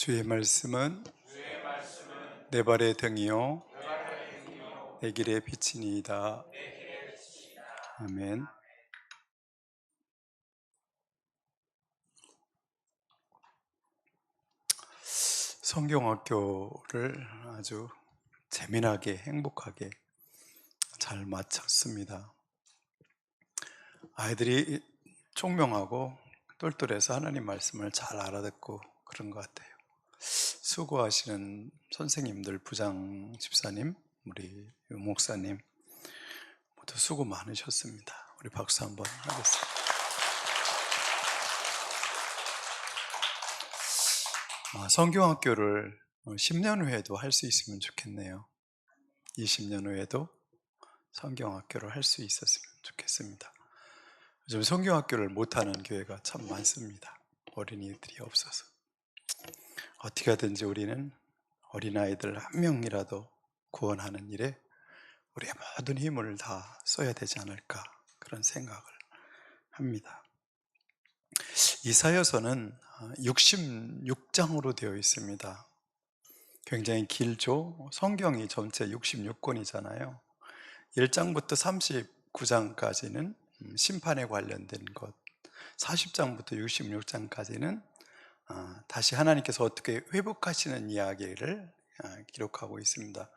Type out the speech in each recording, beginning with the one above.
주의 말씀은 내 발의 등이요 내 길의 빛이니이다. 아멘. 성경학교를 아주 재미나게 행복하게 잘 마쳤습니다. 아이들이 총명하고 똘똘해서 하나님 말씀을 잘 알아듣고 그런 것 같아요. 수고하시는 선생님들, 부장 집사님, 우리 목사님 모두 수고 많으셨습니다. 우리 박수 한번 하겠습니다. 성경학교를 10년 후에도 할 수 있으면 좋겠네요. 20년 후에도 성경학교를 할 수 있었으면 좋겠습니다. 요즘 성경학교를 못하는 교회가 참 많습니다. 어린이들이 없어서. 어떻게 하든지 우리는 어린아이들 한 명이라도 구원하는 일에 우리의 모든 힘을 다 써야 되지 않을까, 그런 생각을 합니다. 이사야서는 66장으로 되어 있습니다. 굉장히 길죠. 성경이 전체 66권이잖아요. 1장부터 39장까지는 심판에 관련된 것, 40장부터 66장까지는 다시 하나님께서 어떻게 회복하시는 이야기를 기록하고 있습니다.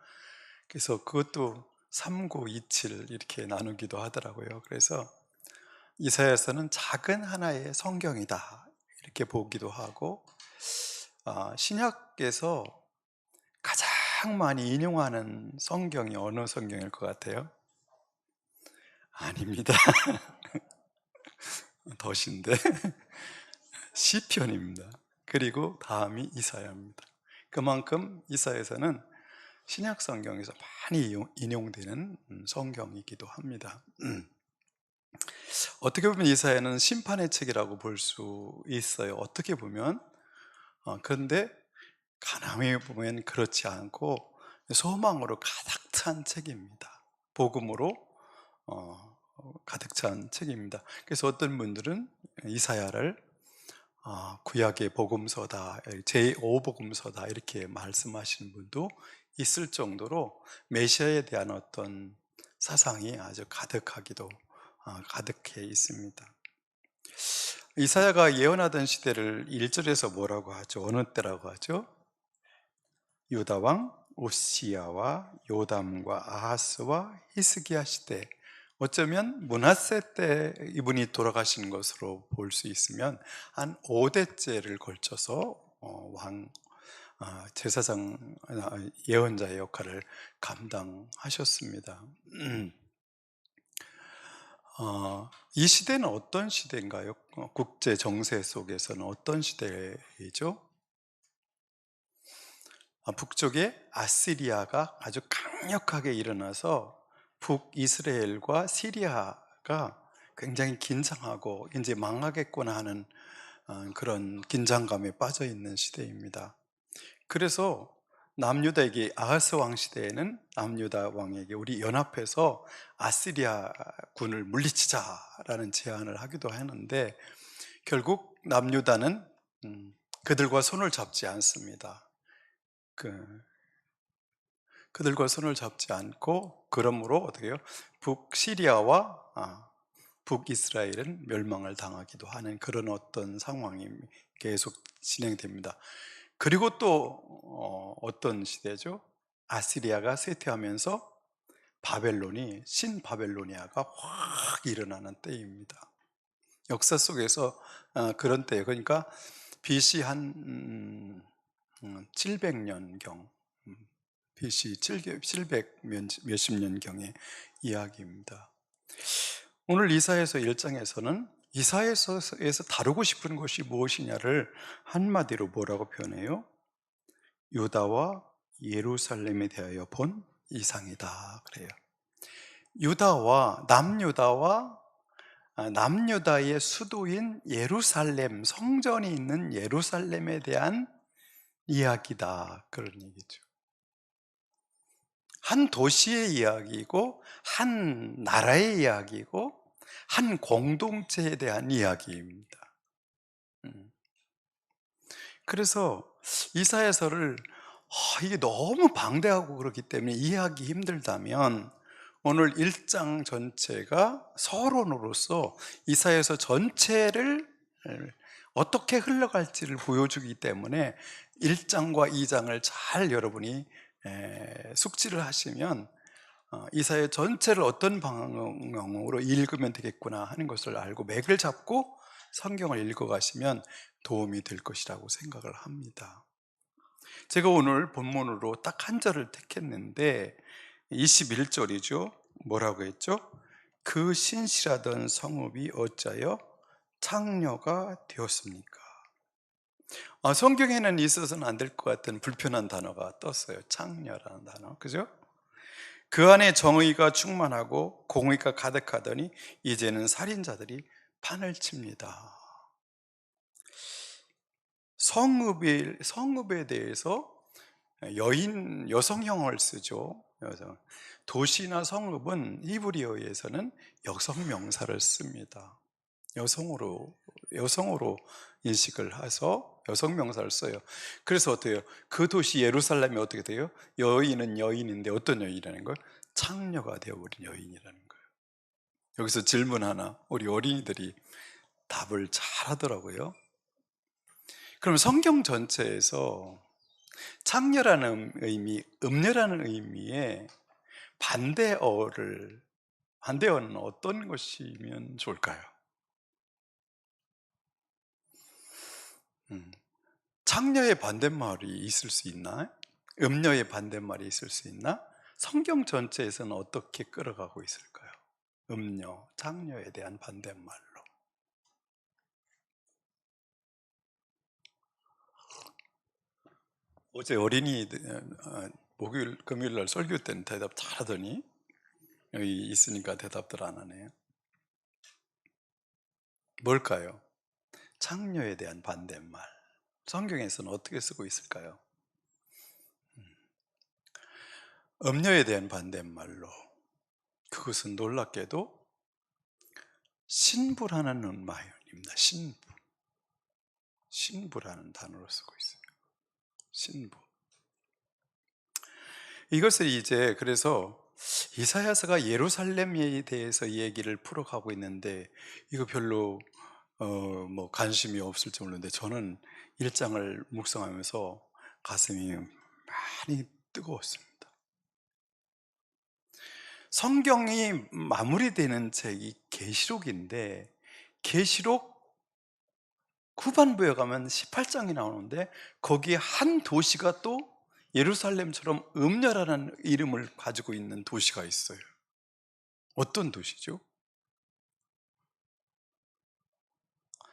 그래서 그것도 3927 이렇게 나누기도 하더라고요. 그래서 이사야서는 작은 하나의 성경이다 이렇게 보기도 하고, 신약에서 가장 많이 인용하는 성경이 어느 성경일 것 같아요? 아닙니다. 덫인데 시편입니다. 그리고 다음이 이사야입니다. 그만큼 이사야서는 신약 성경에서 많이 인용되는 성경이기도 합니다. 어떻게 보면 이사야는 심판의 책이라고 볼 수 있어요. 어떻게 보면. 그런데 가만히 보면 그렇지 않고 소망으로 가득 찬 책입니다. 복음으로 가득 찬 책입니다. 그래서 어떤 분들은 이사야를 구약의 복음서다, 제5복음서다 이렇게 말씀하시는 분도 있을 정도로 메시아에 대한 어떤 사상이 아주 가득해 있습니다. 이사야가 예언하던 시대를 1절에서 뭐라고 하죠? 어느 때라고 하죠? 유다 왕 우시야와 요담과 아하스와 히스기야 시대, 어쩌면 므낫세 때 이분이 돌아가신 것으로 볼 수 있으면 한 5대째를 걸쳐서 제사장, 예언자의 역할을 감당하셨습니다. 이 시대는 어떤 시대인가요? 국제 정세 속에서는 어떤 시대이죠? 북쪽에 아시리아가 아주 강력하게 일어나서 북이스라엘과 시리아가 굉장히 긴장하고 이제 망하겠구나 하는 그런 긴장감에 빠져 있는 시대입니다. 그래서 남유다에게, 아하스 왕 시대에는 남유다 왕에게 우리 연합해서 아시리아 군을 물리치자라는 제안을 하기도 하는데, 결국 남유다는 그들과 손을 잡지 않습니다. 그들과 손을 잡지 않고, 그러므로 어떻게 해요? 북시리아와 북이스라엘은 멸망을 당하기도 하는 그런 어떤 상황이 계속 진행됩니다. 그리고 또 어떤 시대죠? 아시리아가 쇠퇴하면서 바벨론이, 신바벨로니아가 확 일어나는 때입니다. 역사 속에서 그런 때예요. 그러니까 BC 한 700년경, BC 700 몇십 년경의 이야기입니다. 오늘 이사야서 1장에서는 이사야서에서 다루고 싶은 것이 무엇이냐를 한마디로 뭐라고 표현해요? 유다와 예루살렘에 대하여 본 이상이다 그래요. 남유다의 수도인 예루살렘, 성전이 있는 예루살렘에 대한 이야기다, 그런 얘기죠. 한 도시의 이야기이고, 한 나라의 이야기이고, 한 공동체에 대한 이야기입니다. 그래서 이사야서를 이게 너무 방대하고 그렇기 때문에 이해하기 힘들다면 오늘 1장 전체가 서론으로서 이사야서 전체를 어떻게 흘러갈지를 보여주기 때문에 1장과 2장을 잘 여러분이 숙지를 하시면 이사야 전체를 어떤 방향으로 읽으면 되겠구나 하는 것을 알고 맥을 잡고 성경을 읽어가시면 도움이 될 것이라고 생각을 합니다. 제가 오늘 본문으로 딱 한 절을 택했는데 21절이죠. 뭐라고 했죠? 그 신실하던 성읍이 어찌하여 창녀가 되었습니까? 성경에는 있어서는 안 될 것 같은 불편한 단어가 떴어요. 창녀라는 단어, 그죠? 그 안에 정의가 충만하고 공의가 가득하더니 이제는 살인자들이 판을 칩니다. 성읍에 대해서 여성형을 쓰죠. 도시나 성읍은 히브리어에서는 여성 명사를 씁니다. 여성으로 인식을 해서 여성 명사를 써요. 그래서 어때요? 그 도시 예루살렘이 어떻게 돼요? 여인은 여인인데 어떤 여인이라는 거예요? 창녀가 되어버린 여인이라는 거예요. 여기서 질문 하나, 우리 어린이들이 답을 잘 하더라고요. 그럼 성경 전체에서 창녀라는 의미, 음녀라는 의미의 반대어는 어떤 것이면 좋을까요? 창녀의 반대말이 있을 수 있나? 음녀의 반대말이 있을 수 있나? 성경 전체에서는 어떻게 끌어가고 있을까요? 음녀, 창녀에 대한 반대말로. 어제 어린이 목요일, 금요일 날 설교 때는 대답 잘하더니 여기 있으니까 대답들 안 하네요. 뭘까요? 창녀에 대한 반대말. 성경에서는 어떻게 쓰고 있을까요? 음녀에 대한 반대말로, 그것은 놀랍게도 신부라는 말입니다. 신부라는 단어로 쓰고 있어요. 신부. 이것을 이제 그래서 이사야서가 예루살렘에 대해서 얘기를 풀어가고 있는데 이거 별로 관심이 없을지 모르는데 저는 1장을 묵상하면서 가슴이 많이 뜨거웠습니다. 성경이 마무리되는 책이 계시록인데 계시록 후반부에 가면 18장이 나오는데 거기에 한 도시가 또 예루살렘처럼 음녀라는 이름을 가지고 있는 도시가 있어요. 어떤 도시죠?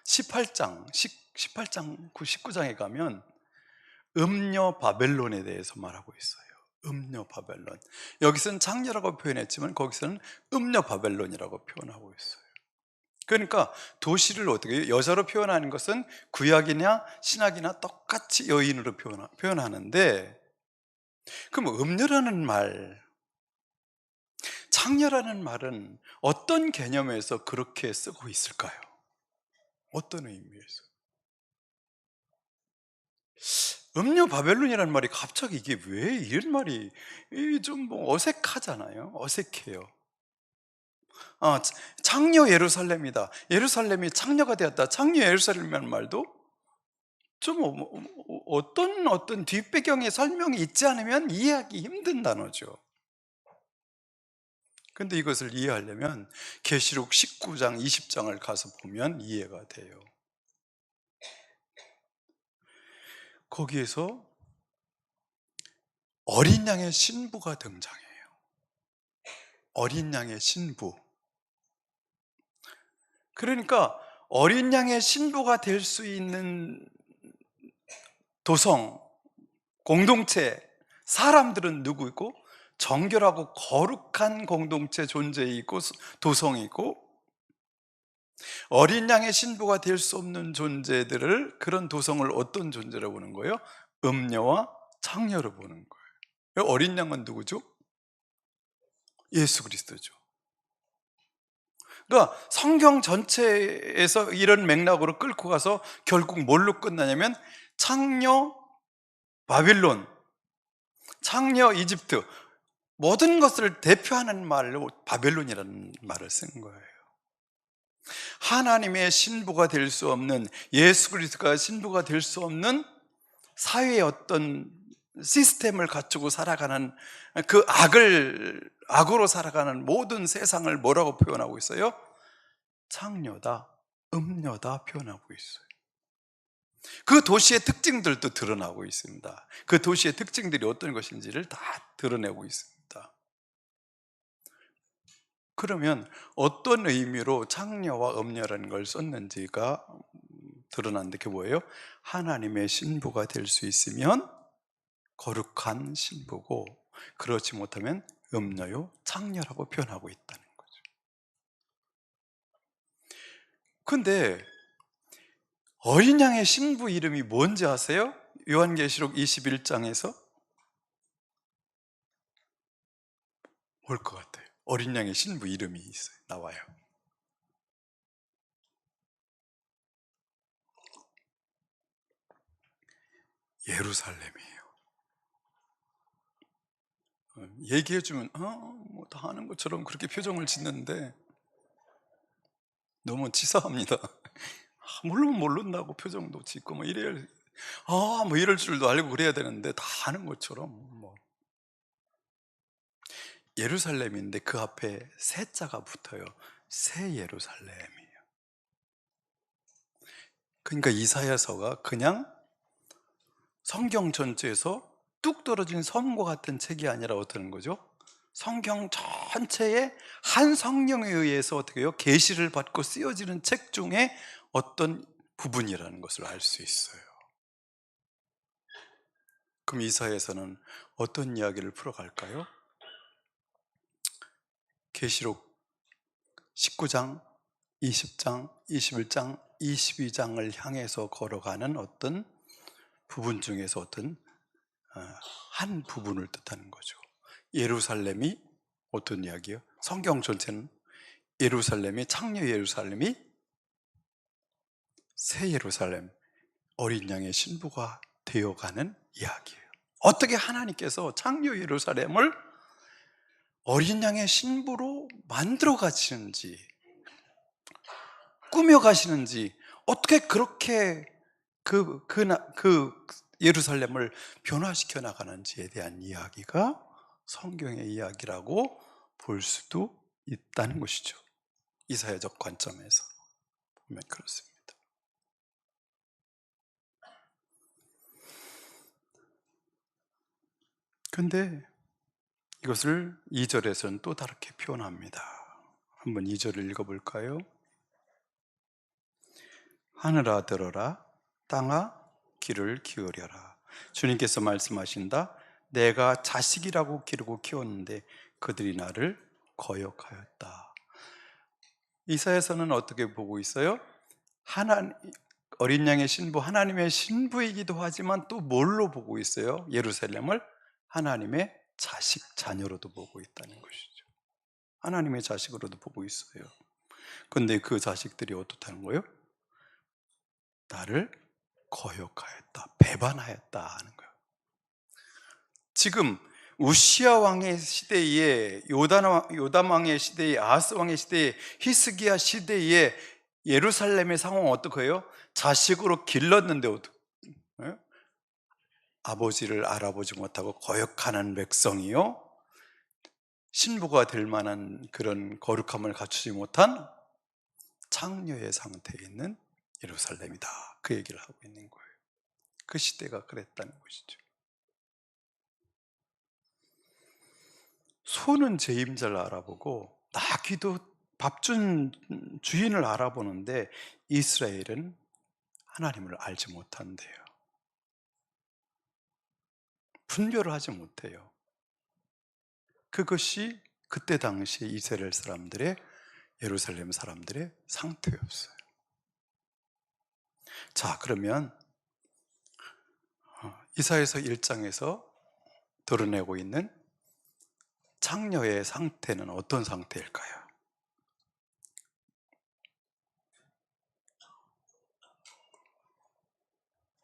18장, 19장에 가면 음녀 바벨론에 대해서 말하고 있어요. 음녀 바벨론. 여기서는 창녀라고 표현했지만 거기서는 음녀 바벨론이라고 표현하고 있어요. 그러니까 도시를 어떻게 해요? 여자로 표현하는 것은 구약이나 신약이나 똑같이 여인으로 표현하는데 그럼 음녀라는 말, 창녀라는 말은 어떤 개념에서 그렇게 쓰고 있을까요? 어떤 의미에서? 음녀 바벨론이라는 말이 갑자기 이게 왜 이런 말이 좀 어색하잖아요. 어색해요. 창녀 예루살렘이다. 예루살렘이 창녀가 되었다. 창녀 예루살렘이라는 말도 좀 어떤 뒷배경의 설명이 있지 않으면 이해하기 힘든 단어죠. 근데 이것을 이해하려면 계시록 19장, 20장을 가서 보면 이해가 돼요. 거기에서 어린 양의 신부가 등장해요. 어린 양의 신부. 그러니까 어린 양의 신부가 될 수 있는 도성, 공동체, 사람들은 누구이고 정결하고 거룩한 공동체 존재이고 도성이고 어린 양의 신부가 될 수 없는 존재들을 그런 도성을 어떤 존재라고 보는 거예요? 음녀와 창녀로 보는 거예요. 어린 양은 누구죠? 예수 그리스도죠. 그러니까 성경 전체에서 이런 맥락으로 끌고 가서 결국 뭘로 끝나냐면 창녀 바빌론, 창녀 이집트, 모든 것을 대표하는 말로 바벨론이라는 말을 쓴 거예요. 하나님의 신부가 될 수 없는, 예수 그리스도가 신부가 될 수 없는 사회의 어떤 시스템을 갖추고 살아가는 그 악으로 살아가는 모든 세상을 뭐라고 표현하고 있어요? 창녀다, 음녀다 표현하고 있어요. 그 도시의 특징들도 드러나고 있습니다. 그 도시의 특징들이 어떤 것인지를 다 드러내고 있습니다. 그러면 어떤 의미로 창녀와 음녀라는 걸 썼는지가 드러났는데 그게 뭐예요? 하나님의 신부가 될 수 있으면 거룩한 신부고, 그렇지 못하면 음녀요 창녀라고 표현하고 있다는 거죠. 근데 어린 양의 신부 이름이 뭔지 아세요? 요한계시록 21장에서 뭘 것 같아요? 어린 양의 신부 이름이 있어요. 나와요. 예루살렘이에요. 얘기해주면 뭐 다 아는 것처럼 그렇게 표정을 짓는데 너무 치사합니다. 물론 모른다고 표정도 짓고 뭐 이래야 뭐 이럴 줄도 알고 그래야 되는데 다 아는 것처럼 뭐. 예루살렘인데 그 앞에 새 자가 붙어요. 새 예루살렘이에요. 그러니까 이사야서가 그냥 성경 전체에서 뚝 떨어진 섬과 같은 책이 아니라 어떤 거죠? 성경 전체에 한 성령에 의해서 어떻게 해요? 계시를 받고 쓰여지는 책 중에 어떤 부분이라는 것을 알 수 있어요. 그럼 이사야서는 어떤 이야기를 풀어갈까요? 계시록 19장, 20장, 21장, 22장을 향해서 걸어가는 어떤 부분 중에서 어떤 한 부분을 뜻하는 거죠. 예루살렘이 어떤 이야기예요? 성경 전체는 예루살렘이, 창녀 예루살렘이 새 예루살렘, 어린 양의 신부가 되어가는 이야기예요. 어떻게 하나님께서 창녀 예루살렘을 어린 양의 신부로 만들어 가시는지, 꾸며 가시는지, 어떻게 그렇게 그 예루살렘을 변화시켜 나가는지에 대한 이야기가 성경의 이야기라고 볼 수도 있다는 것이죠. 이사야적 관점에서 보면 그렇습니다. 근데 이것을 2절에서는 또 다르게 표현합니다. 한번 2절을 읽어볼까요? 하늘아 들어라, 땅아 귀를 기울여라. 주님께서 말씀하신다. 내가 자식이라고 기르고 키웠는데 그들이 나를 거역하였다. 이사야서는 어떻게 보고 있어요? 어린 양의 신부, 하나님의 신부이기도 하지만 또 뭘로 보고 있어요? 예루살렘을 하나님의 자식, 자녀로도 보고 있다는 것이죠. 하나님의 자식으로도 보고 있어요. 근데 그 자식들이 어떻다는 거예요? 나를 거역하였다, 배반하였다 하는 거예요. 지금 우시야 왕의 시대에, 요담 왕의 시대에, 아하스 왕의 시대에, 히스기야 시대에 예루살렘의 상황은 어떡해요? 자식으로 길렀는데 아버지를 알아보지 못하고 거역하는 백성이요, 신부가 될 만한 그런 거룩함을 갖추지 못한 창녀의 상태에 있는 예루살렘이다, 그 얘기를 하고 있는 거예요. 그 시대가 그랬다는 것이죠. 소는 제 임자를 알아보고 나귀도 밥준 주인을 알아보는데 이스라엘은 하나님을 알지 못한대요. 분별을 하지 못해요. 그것이 그때 당시 이스라엘 사람들의, 예루살렘 사람들의 상태였어요. 자, 그러면 이사야서 1장에서 드러내고 있는 창녀의 상태는 어떤 상태일까요?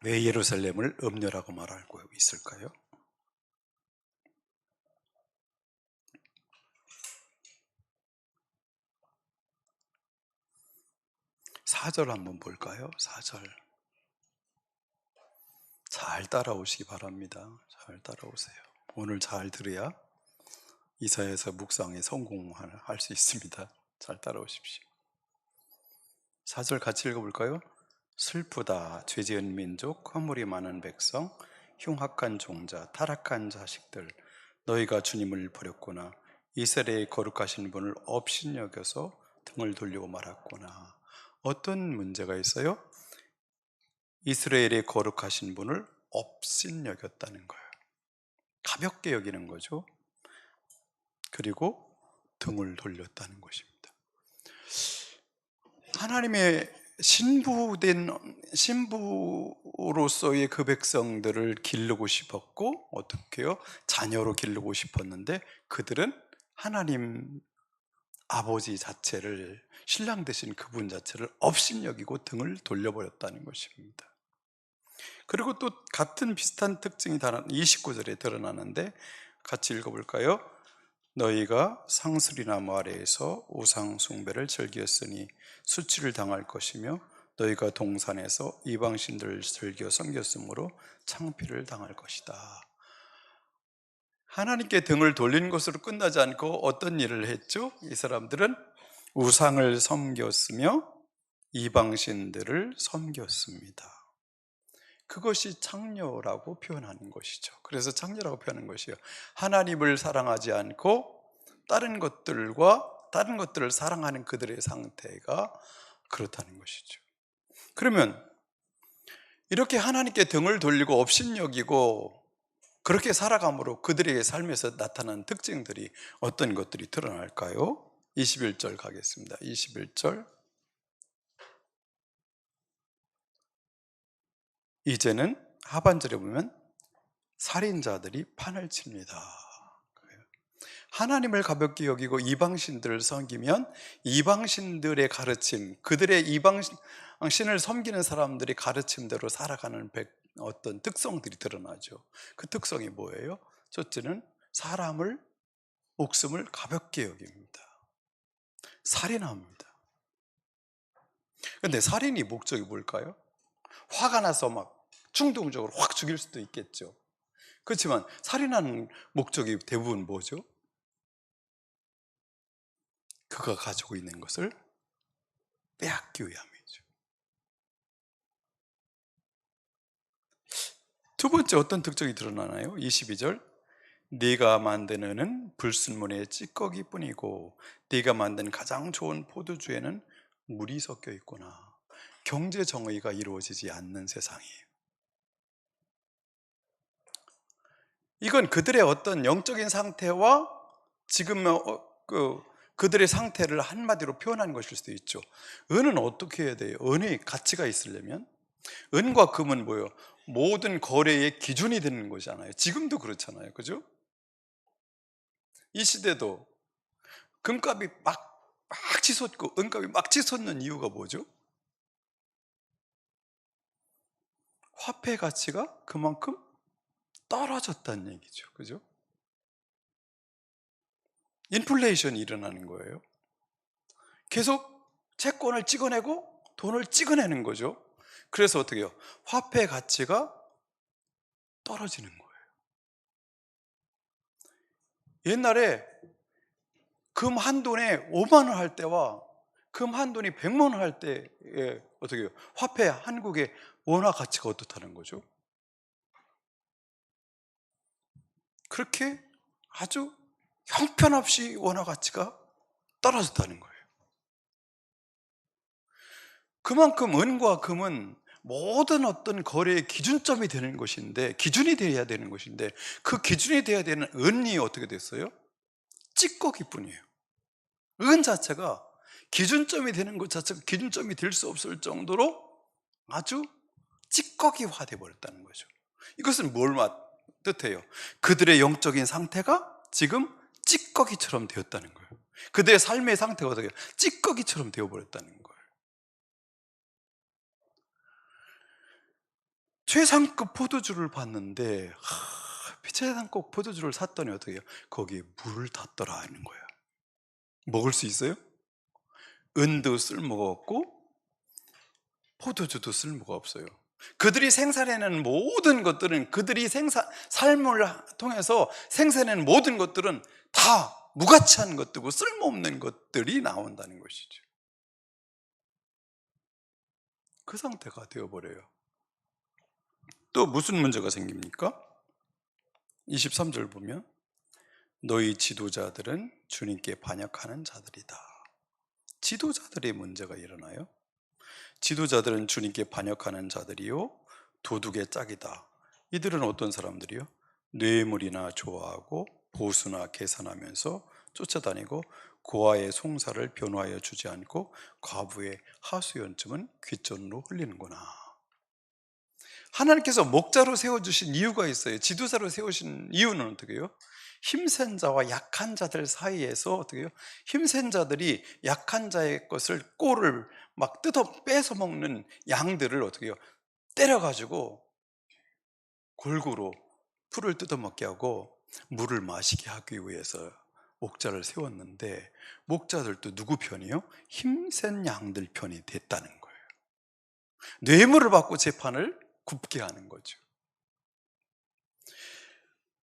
왜 예루살렘을 음녀라고 말하고 있을까요? 4절 한번 볼까요? 4절. 잘 따라오시기 바랍니다. 잘 따라오세요. 오늘 잘 들어야 이사야서 묵상에 성공할 수 있습니다. 잘 따라오십시오. 4절 같이 읽어볼까요? 슬프다 죄 지은 민족, 허물이 많은 백성, 흉악한 종자, 타락한 자식들, 너희가 주님을 버렸구나. 이스라엘의 거룩하신 분을 업신여겨서 등을 돌리고 말았구나. 어떤 문제가 있어요? 이스라엘의 거룩하신 분을 업신여겼다는 거예요. 가볍게 여기는 거죠. 그리고 등을 돌렸다는 것입니다. 하나님의 신부로서의 그 백성들을 기르고 싶었고, 어떻게요? 자녀로 기르고 싶었는데 그들은 하나님 아버지 자체를, 신랑 되신 그분 자체를 업신여기고 등을 돌려버렸다는 것입니다. 그리고 또 같은 비슷한 특징이 29절에 드러나는데 같이 읽어볼까요? 너희가 상수리나무 아래에서 우상 숭배를 즐겼으니 수치를 당할 것이며 너희가 동산에서 이방신들을 즐겨 섬겼으므로 창피를 당할 것이다. 하나님께 등을 돌리는 것으로 끝나지 않고 어떤 일을 했죠? 이 사람들은 우상을 섬겼으며 이방신들을 섬겼습니다. 그것이 창녀라고 표현하는 것이죠. 그래서 창녀라고 표현하는 것이요, 하나님을 사랑하지 않고 다른 것들을 사랑하는 그들의 상태가 그렇다는 것이죠. 그러면 이렇게 하나님께 등을 돌리고 업신여기고 그렇게 살아감으로 그들의 삶에서 나타난 특징들이 어떤 것들이 드러날까요? 21절 가겠습니다. 21절. 이제는 하반절에 보면 살인자들이 판을 칩니다. 하나님을 가볍게 여기고 이방신들을 섬기면 이방신들의 가르침, 그들의 이방신을 섬기는 사람들이 가르침대로 살아가는 어떤 특성들이 드러나죠. 그 특성이 뭐예요? 첫째는 사람을, 목숨을 가볍게 여깁니다. 살인합니다. 근데 살인이 목적이 뭘까요? 화가 나서 막 충동적으로 확 죽일 수도 있겠죠. 그렇지만 살인하는 목적이 대부분 뭐죠? 그가 가지고 있는 것을 빼앗기 위함이죠. 두 번째 어떤 특징이 드러나나요? 22절. 네가 만든 은은 불순물의 찌꺼기뿐이고 네가 만든 가장 좋은 포도주에는 물이 섞여 있구나. 경제 정의가 이루어지지 않는 세상이에요. 이건 그들의 어떤 영적인 상태와 지금 그들의 상태를 한마디로 표현하는 것일 수도 있죠. 은은 어떻게 해야 돼요? 은의 가치가 있으려면 은과 금은 뭐예요? 모든 거래의 기준이 되는 거잖아요. 지금도 그렇잖아요. 그죠? 이 시대도 금값이 막 치솟고 은값이 막 치솟는 이유가 뭐죠? 화폐 가치가 그만큼 떨어졌다는 얘기죠. 그죠? 인플레이션이 일어나는 거예요. 계속 채권을 찍어내고 돈을 찍어내는 거죠. 그래서 어떻게 해요? 화폐 가치가 떨어지는 거예요. 옛날에 금 한 돈에 5만 원 할 때와 금 한 돈이 100만 원 할 때에 어떻게 해요? 화폐 한국의 원화 가치가 어떻다는 거죠? 그렇게 아주 형편없이 원화 가치가 떨어졌다는 거예요. 그만큼 은과 금은 모든 어떤 거래의 기준점이 되는 것인데, 기준이 되어야 되는 것인데, 그 기준이 되어야 되는 은이 어떻게 됐어요? 찌꺼기뿐이에요. 은 자체가 기준점이 되는 것 자체가 기준점이 될 수 없을 정도로 아주 찌꺼기화 되어 버렸다는 거죠. 이것은 뭘 뜻해요? 그들의 영적인 상태가 지금 찌꺼기처럼 되었다는 거예요. 그들의 삶의 상태가 어떻게 찌꺼기처럼 되어 버렸다는 거예요. 최상급 포도주를 봤는데 최상급 포도주를 샀더니 어떻게 해요? 거기에 물을 탔더라 하는 거예요. 먹을 수 있어요? 은도 쓸모가 없고 포도주도 쓸모가 없어요. 그들이 생산해낸 모든 것들은, 그들이 삶을 통해서 생산해낸 모든 것들은 다 무가치한 것들이고 쓸모없는 것들이 나온다는 것이죠. 그 상태가 되어버려요. 또 무슨 문제가 생깁니까? 23절 보면 너희 지도자들은 주님께 반역하는 자들이다. 지도자들의 문제가 일어나요. 지도자들은 주님께 반역하는 자들이요 도둑의 짝이다. 이들은 어떤 사람들이요? 뇌물이나 좋아하고 보수나 계산하면서 쫓아다니고 고아의 송사를 변호하여 주지 않고 과부의 하수연증은 귓전으로 흘리는구나. 하나님께서 목자로 세워주신 이유가 있어요. 지도자로 세우신 이유는 어떻게 해요? 힘센 자와 약한 자들 사이에서 어떻게 해요? 힘센 자들이 약한 자의 것을, 꼴을 막 뺏어 먹는 양들을 어떻게 해요? 때려가지고 골고루 풀을 뜯어먹게 하고 물을 마시게 하기 위해서 목자를 세웠는데, 목자들도 누구 편이요? 힘센 양들 편이 됐다는 거예요. 뇌물을 받고 재판을 굽게 하는 거죠.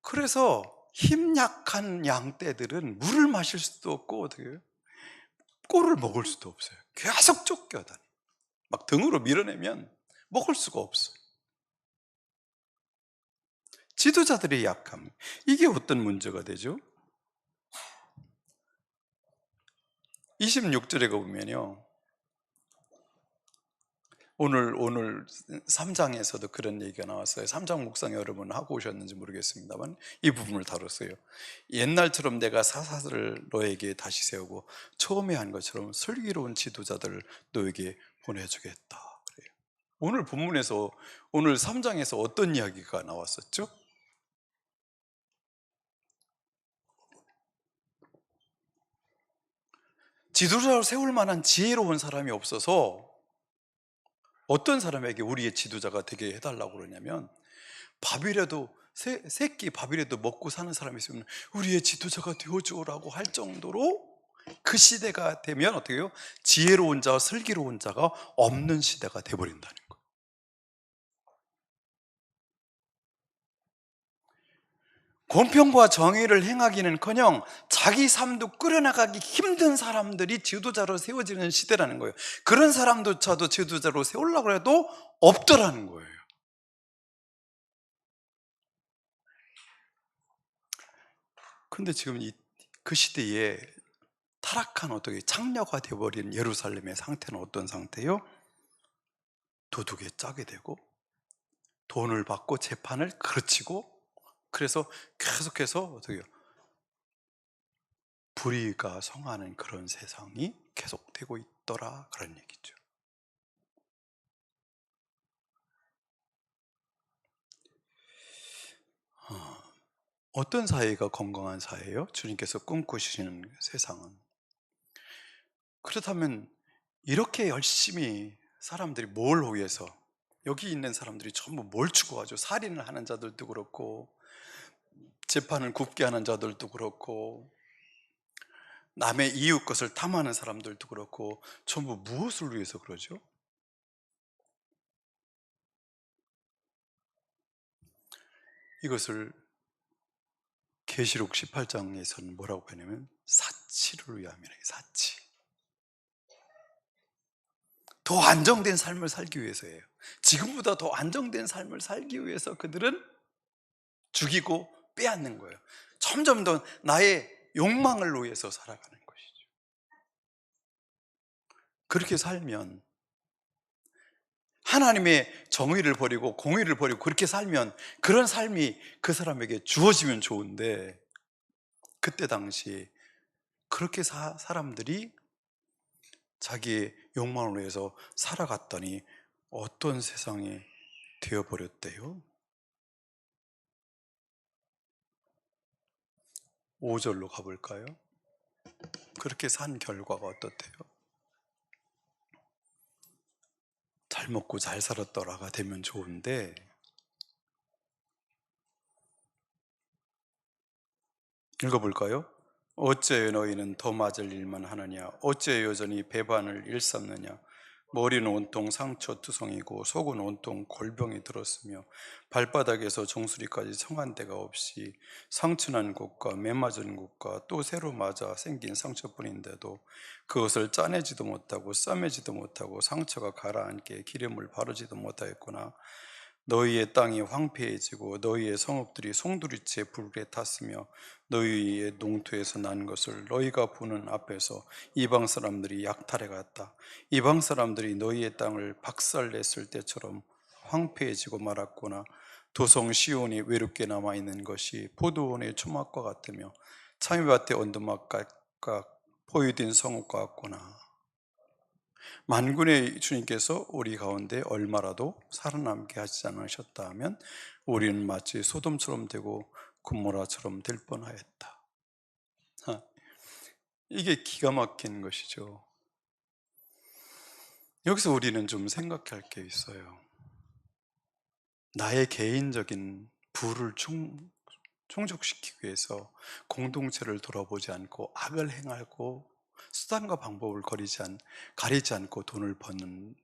그래서 힘 약한 양떼들은 물을 마실 수도 없고 어떻게 해요? 꼴을 먹을 수도 없어요. 계속 쫓겨다니. 막 등으로 밀어내면 먹을 수가 없어. 지도자들의 약함. 이게 어떤 문제가 되죠? 26절에 가보면요. 오늘 3장에서도 그런 얘기가 나왔어요. 3장 묵상 여러분 하고 오셨는지 모르겠습니다만 이 부분을 다뤘어요. 옛날처럼 내가 사사들을 너에게 다시 세우고 처음에 한 것처럼 슬기로운 지도자들을 너에게 보내주겠다. 그래요. 오늘 본문에서, 오늘 3장에서 어떤 이야기가 나왔었죠? 지도자를 세울 만한 지혜로운 사람이 없어서 어떤 사람에게 우리의 지도자가 되게 해달라고 그러냐면, 밥이라도 새끼 밥이라도 먹고 사는 사람이 있으면 우리의 지도자가 되어주라고 할 정도로, 그 시대가 되면 어떻게 해요? 지혜로운 자와 슬기로운 자가 없는 시대가 돼버린다는 거예요. 공평과 정의를 행하기는커녕 자기 삶도 끌어나가기 힘든 사람들이 지도자로 세워지는 시대라는 거예요. 그런 사람조차도 지도자로 세우려고 해도 없더라는 거예요. 근데 지금 그 시대에 타락한, 어떻게 창녀가 되어버린 예루살렘의 상태는 어떤 상태요? 도둑에 짜게 되고 돈을 받고 재판을 그르치고, 그래서 계속해서 어떻게 해요? 불의가 성하는 그런 세상이 계속되고 있더라, 그런 얘기죠. 어떤 사회가 건강한 사회예요? 주님께서 꿈꾸시는 세상은. 그렇다면 이렇게 열심히 사람들이 뭘 위해서, 여기 있는 사람들이 전부 뭘 추구하죠? 살인을 하는 자들도 그렇고 재판을 굽게 하는 자들도 그렇고 남의 이웃 것을 탐하는 사람들도 그렇고 전부 무엇을 위해서 그러죠? 이것을 계시록 18장에서는 뭐라고 하냐면 사치를 위함이라. 사치. 더 안정된 삶을 살기 위해서예요. 지금보다 더 안정된 삶을 살기 위해서 그들은 죽이고 빼앗는 거예요. 점점 더 나의 욕망을 위해서 살아가는 것이죠. 그렇게 살면, 하나님의 정의를 버리고 공의를 버리고 그렇게 살면, 그런 삶이 그 사람에게 주어지면 좋은데, 그때 당시 그렇게 사람들이 자기의 욕망을 위해서 살아갔더니 어떤 세상이 되어버렸대요? 5절로 가볼까요? 그렇게 산 결과가 어떻대요? 잘 먹고 잘 살았더라가 되면 좋은데 읽어볼까요? 어째 너희는 더 맞을 일만 하느냐? 어째 여전히 배반을 일삼느냐? 머리는 온통 상처 투성이고 속은 온통 골병이 들었으며 발바닥에서 정수리까지 성한 데가 없이 상처난 곳과 매맞은 곳과 또 새로 맞아 생긴 상처뿐인데도 그것을 짜내지도 못하고 싸매지도 못하고 상처가 가라앉게 기름을 바르지도 못하였구나. 너희의 땅이 황폐해지고 너희의 성읍들이 송두리째 불에 탔으며 너희의 농토에서 난 것을 너희가 보는 앞에서 이방 사람들이 약탈해 갔다. 이방 사람들이 너희의 땅을 박살냈을 때처럼 황폐해지고 말았구나. 도성 시온이 외롭게 남아 있는 것이 포도원의 초막과 같으며 참외밭의 언두막 각각 포유된 성읍과 같구나. 만군의 주님께서 우리 가운데 얼마라도 살아남게 하지 않으셨다 하면 우리는 마치 소돔처럼 되고 고모라처럼 될 뻔하였다. 이게 기가 막힌 것이죠. 여기서 우리는 좀 생각할 게 있어요. 나의 개인적인 부를 충족시키기 위해서 공동체를 돌아보지 않고 악을 행하고 수단과 방법을 가리지 않고 돈을 버는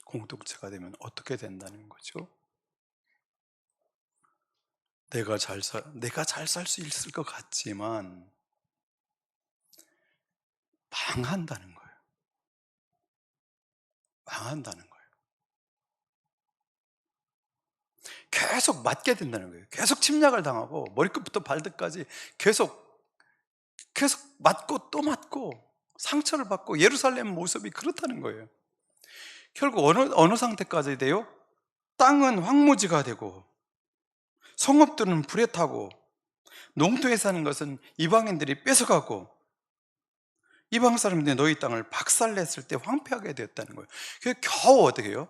공동체가 되면 어떻게 된다는 거죠? 내가 잘 살 수 있을 것 같지만 망한다는 거예요. 망한다는 거예요. 계속 맞게 된다는 거예요. 계속 침략을 당하고 머리끝부터 발끝까지 계속 맞고 또 맞고 상처를 받고 예루살렘 모습이 그렇다는 거예요. 결국 어느 상태까지 돼요? 땅은 황무지가 되고 성읍들은 불에 타고 농토에 사는 것은 이방인들이 뺏어가고 이방 사람들이 너희 땅을 박살냈을 때 황폐하게 되었다는 거예요. 그래서 겨우 어떻게 해요?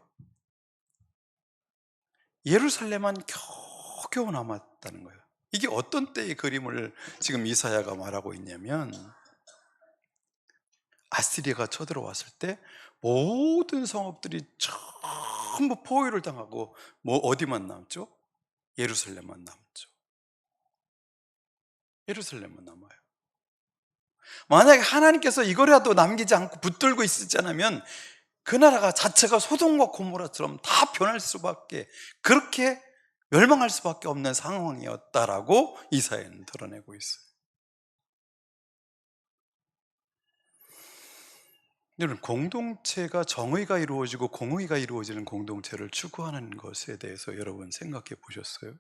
예루살렘만 겨우겨우 남았다는 거예요. 이게 어떤 때의 그림을 지금 이사야가 말하고 있냐면 아시리아가 쳐들어왔을 때 모든 성읍들이 전부 포위를 당하고 어디만 남죠? 예루살렘만 남죠. 예루살렘만 남아요. 만약에 하나님께서 이거라도 남기지 않고 붙들고 있지 않으면 그 나라가 자체가 소돔과 고모라처럼 다 변할 수밖에, 그렇게 멸망할 수밖에 없는 상황이었다라고 이사야는 드러내고 있어요. 여러분, 공동체가 정의가 이루어지고 공의가 이루어지는 공동체를 추구하는 것에 대해서 여러분 생각해 보셨어요?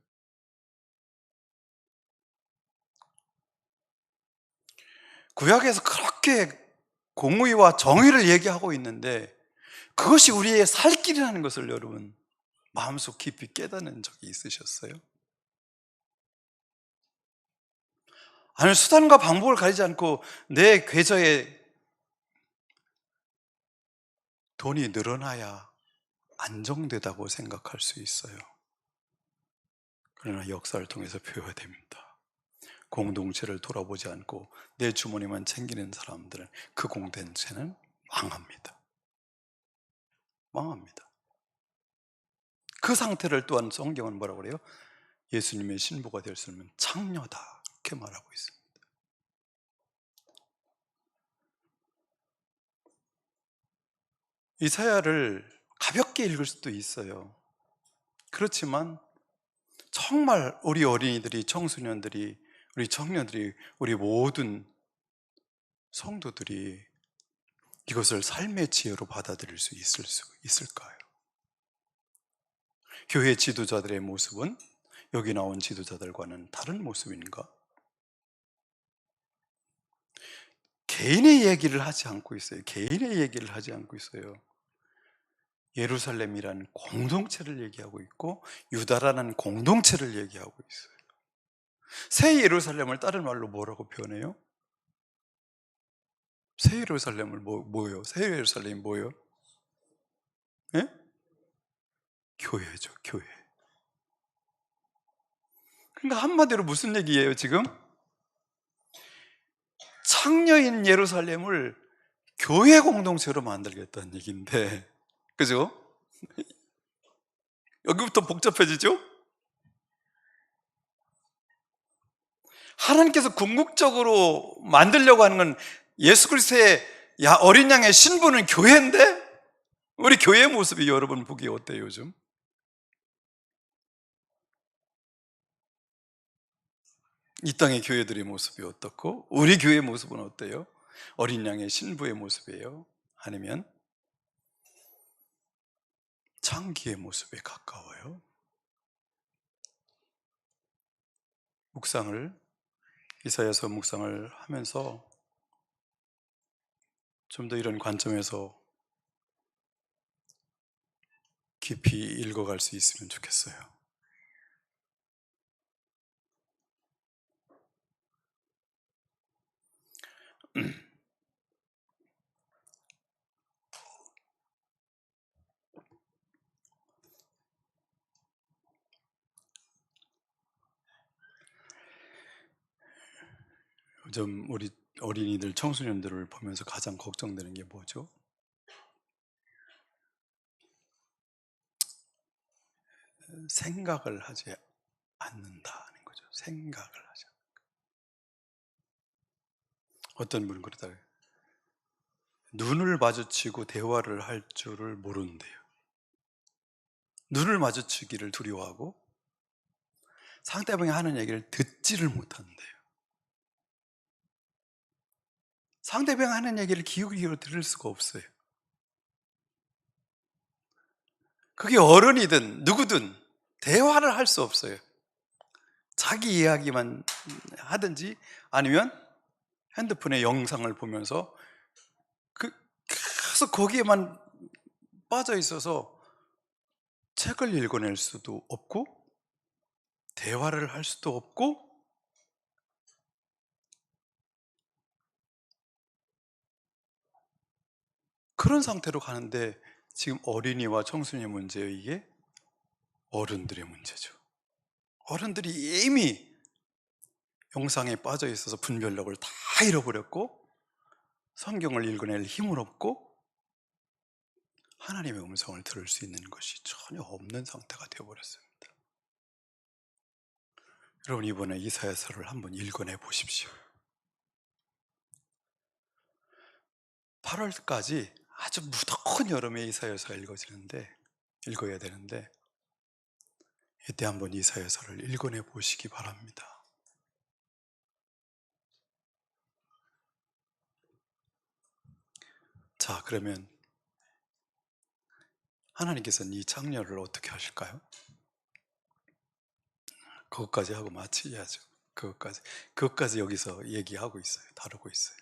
구약에서 그렇게 공의와 정의를 얘기하고 있는데 그것이 우리의 살 길이라는 것을 여러분 마음속 깊이 깨닫는 적이 있으셨어요? 아니, 수단과 방법을 가리지 않고 내 계좌에 돈이 늘어나야 안정되다고 생각할 수 있어요. 그러나 역사를 통해서 배워야 됩니다. 공동체를 돌아보지 않고 내 주머니만 챙기는 사람들은 그 공동체는 망합니다. 망합니다. 그 상태를 또한 성경은 뭐라고 그래요? 예수님의 신부가 될 수 있는 창녀다, 이렇게 말하고 있습니다. 이사야를 가볍게 읽을 수도 있어요. 그렇지만 정말 우리 어린이들이, 청소년들이, 우리 청년들이, 우리 모든 성도들이 이것을 삶의 지혜로 받아들일 수 있을까요? 교회 지도자들의 모습은 여기 나온 지도자들과는 다른 모습인가? 개인의 얘기를 하지 않고 있어요. 개인의 얘기를 하지 않고 있어요. 예루살렘이라는 공동체를 얘기하고 있고 유다라는 공동체를 얘기하고 있어요. 새 예루살렘을 다른 말로 뭐라고 표현해요? 새 예루살렘을 뭐예요? 새 예루살렘이 뭐예요? 예? 교회죠, 교회. 그러니까 한마디로 무슨 얘기예요, 지금? 창녀인 예루살렘을 교회 공동체로 만들겠다는 얘기인데, 그죠? 여기부터 복잡해지죠? 하나님께서 궁극적으로 만들려고 하는 건 예수 그리스도의 어린 양의 신부는 교회인데, 우리 교회의 모습이 여러분 보기 어때요 요즘? 이 땅의 교회들의 모습이 어떻고 우리 교회의 모습은 어때요? 어린 양의 신부의 모습이에요? 아니면 창기의 모습에 가까워요? 묵상을, 이사야서 묵상을 하면서 좀 더 이런 관점에서 깊이 읽어갈 수 있으면 좋겠어요. 요즘 우리 어린이들, 청소년들을 보면서 가장 걱정되는 게 뭐죠? 생각을 하지 않는다는 거죠. 생각을 하지 않는다. 어떤 분은 그러다 눈을 마주치고 대화를 할 줄을 모르는데요. 눈을 마주치기를 두려워하고 상대방이 하는 얘기를 듣지를 못하는데요. 상대방이 하는 얘기를 귀 기울여 들을 수가 없어요. 그게 어른이든 누구든 대화를 할 수 없어요. 자기 이야기만 하든지 아니면 핸드폰에 영상을 보면서 계속 거기에만 빠져 있어서 책을 읽어낼 수도 없고 대화를 할 수도 없고, 그런 상태로 가는데, 지금 어린이와 청소년의 문제예요. 이게 어른들의 문제죠. 어른들이 이미 영상에 빠져 있어서 분별력을 다 잃어버렸고 성경을 읽어낼 힘을 얻고 하나님의 음성을 들을 수 있는 것이 전혀 없는 상태가 되어버렸습니다. 여러분, 이번에 이사야서를 한번 읽어내 보십시오. 8월까지 아주 무더운 여름에 이사야서가 읽어야 되는데 이때 한번 이사야서를 읽어내 보시기 바랍니다. 자, 그러면 하나님께서는 이 창녀를 어떻게 하실까요? 그것까지 하고 마치야죠. 그것까지 여기서 얘기하고 있어요. 다루고 있어요.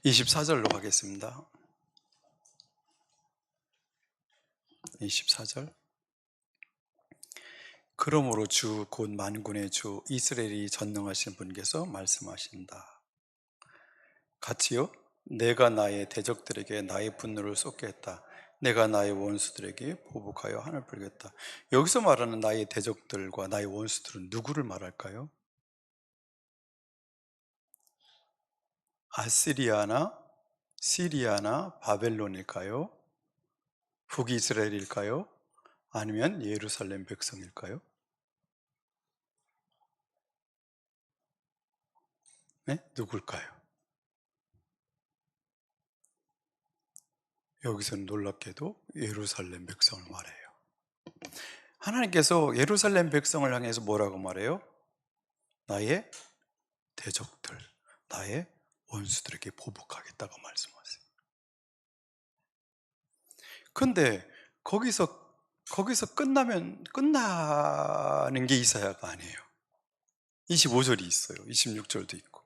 24절로 가겠습니다. 24절. 그러므로 주 곧 만군의 주 이스라엘이 전능하신 분께서 말씀하신다. 같이요. 내가 나의 대적들에게 나의 분노를 쏟게 했다. 내가 나의 원수들에게 보복하여 하늘 풀겠다. 여기서 말하는 나의 대적들과 나의 원수들은 누구를 말할까요? 아시리아나 시리아나 바벨론일까요? 북이스라엘일까요? 아니면 예루살렘 백성일까요? 네? 누굴까요? 여기서는 놀랍게도 예루살렘 백성을 말해요. 하나님께서 예루살렘 백성을 향해서 뭐라고 말해요? 나의 대적들, 나의 원수들에게 보복하겠다고 말씀하세요. 근데 거기서 끝나는 게 이사야가 아니에요. 25절이 있어요. 26절도 있고.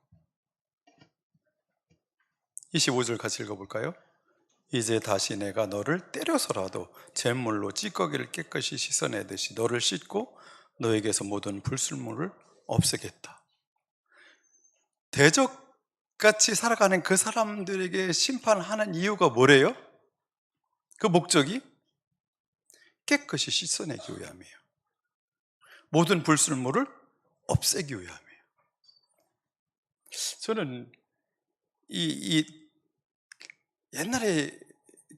25절 같이 읽어볼까요? 이제 다시 내가 너를 때려서라도 잿물로 찌꺼기를 깨끗이 씻어내듯이 너를 씻고 너에게서 모든 불순물을 없애겠다. 대적같이 살아가는 그 사람들에게 심판하는 이유가 뭐래요? 그 목적이 깨끗이 씻어내기 위함이에요. 모든 불순물을 없애기 위함이에요. 저는 이 옛날에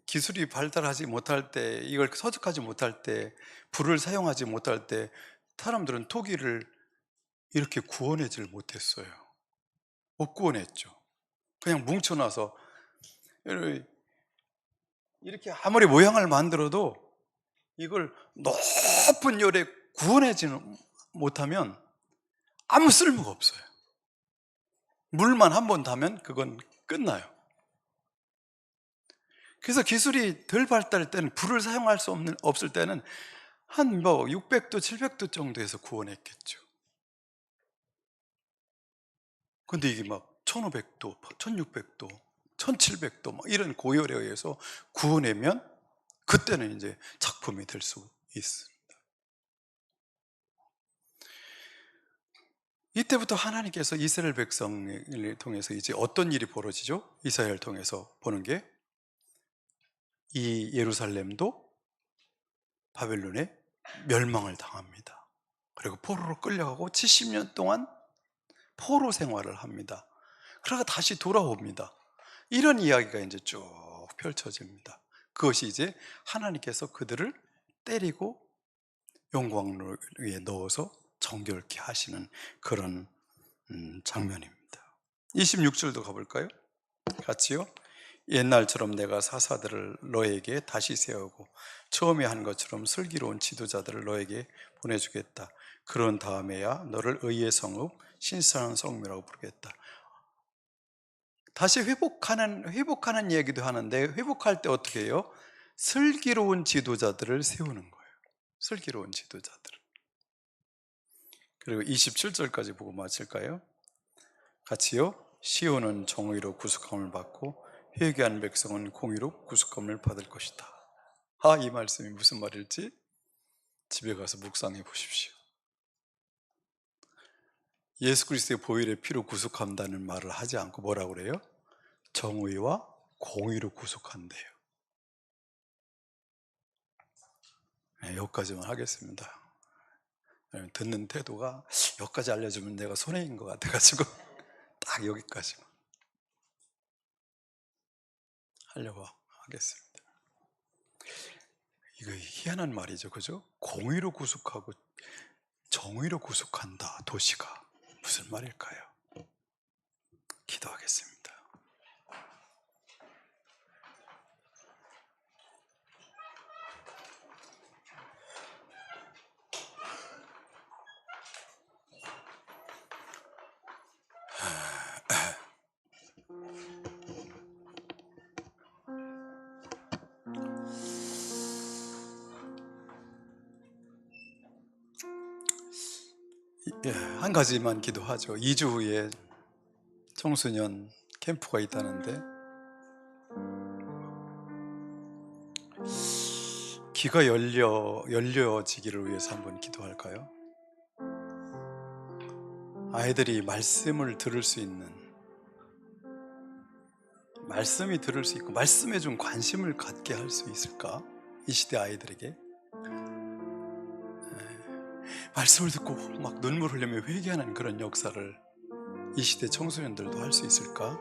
기술이 발달하지 못할 때, 이걸 터득하지 못할 때, 불을 사용하지 못할 때 사람들은 토기를 이렇게 구워내질 못했어요. 못 구워냈죠. 그냥 뭉쳐놔서 이렇게 아무리 모양을 만들어도 이걸 높은 열에 구워내지는 못하면 아무 쓸모가 없어요. 물만 한 번 닿으면 그건 끝나요. 그래서 기술이 덜 발달할 때는, 불을 사용할 수 없을 때는 한 600도, 700도 정도에서 구워냈겠죠. 근데 이게 막 1500도, 1600도, 1700도 막 이런 고열에 의해서 구워내면 그때는 이제 작품이 될 수 있습니다. 이때부터 하나님께서 이스라엘 백성을 통해서 이제 어떤 일이 벌어지죠? 이사야를 통해서 보는 게, 이 예루살렘도 바벨론에 멸망을 당합니다. 그리고 포로로 끌려가고 70년 동안 포로 생활을 합니다. 그러다가 다시 돌아옵니다. 이런 이야기가 이제 쭉 펼쳐집니다. 그것이 이제 하나님께서 그들을 때리고 영광로에 넣어서 정결케 하시는 그런 장면입니다. 26절도 가볼까요? 같이요. 옛날처럼 내가 사사들을 너에게 다시 세우고 처음에 한 것처럼 슬기로운 지도자들을 너에게 보내주겠다. 그런 다음에야 너를 의의 성읍, 신실한 성묘라고 부르겠다. 다시 회복하는 얘기도 하는데, 회복할 때 어떻게 해요? 슬기로운 지도자들을 세우는 거예요. 슬기로운 지도자들을. 그리고 27절까지 보고 마칠까요? 같이요. 시온은 정의로 구속함을 받고 회개한 백성은 공의로 구속함을 받을 것이다. 이 말씀이 무슨 말일지 집에 가서 묵상해 보십시오. 예수 그리스도의 보혈의 피로 구속한다는 말을 하지 않고 뭐라고 그래요? 정의와 공의로 구속한대요. 네, 여기까지만 하겠습니다. 듣는 태도가 여기까지 알려주면 내가 손해인 것 같아가지고 딱 여기까지만 하려고 하겠습니다. 이거 희한한 말이죠, 그죠? 공의로 구속하고 정의로 구속한다, 도시가. 무슨 말일까요? 기도하겠습니다. 한 가지만 기도하죠. 2주 후에 청소년 캠프가 있다는데, 귀가 열려지기를 위해서 한번 기도할까요? 아이들이 말씀을 들을 수 있는, 말씀이 들을 수 있고 말씀에 좀 관심을 갖게 할 수 있을까? 이 시대 아이들에게 말씀을 듣고 막 눈물 흘리며 회개하는 그런 역사를 이 시대 청소년들도 할 수 있을까?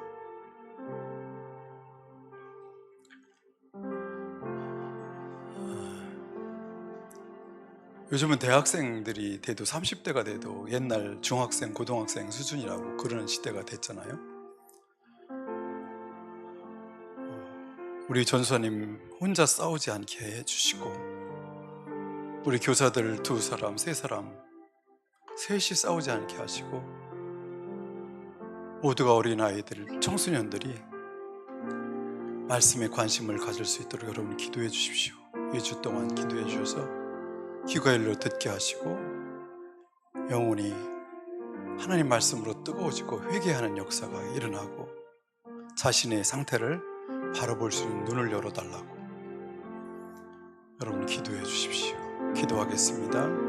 요즘은 대학생들이 돼도 30대가 돼도 옛날 중학생, 고등학생 수준이라고 그러는 시대가 됐잖아요. 우리 전수사님 혼자 싸우지 않게 해주시고, 우리 교사들 2사람, 3사람 셋이 싸우지 않게 하시고, 모두가 어린아이들, 청소년들이 말씀에 관심을 가질 수 있도록 여러분 기도해 주십시오. 2주 동안 기도해 주셔서 귀가 열려 듣게 하시고 영혼이 하나님 말씀으로 뜨거워지고 회개하는 역사가 일어나고 자신의 상태를 바라볼 수 있는 눈을 열어달라고 여러분 기도해 주십시오. 기도하겠습니다.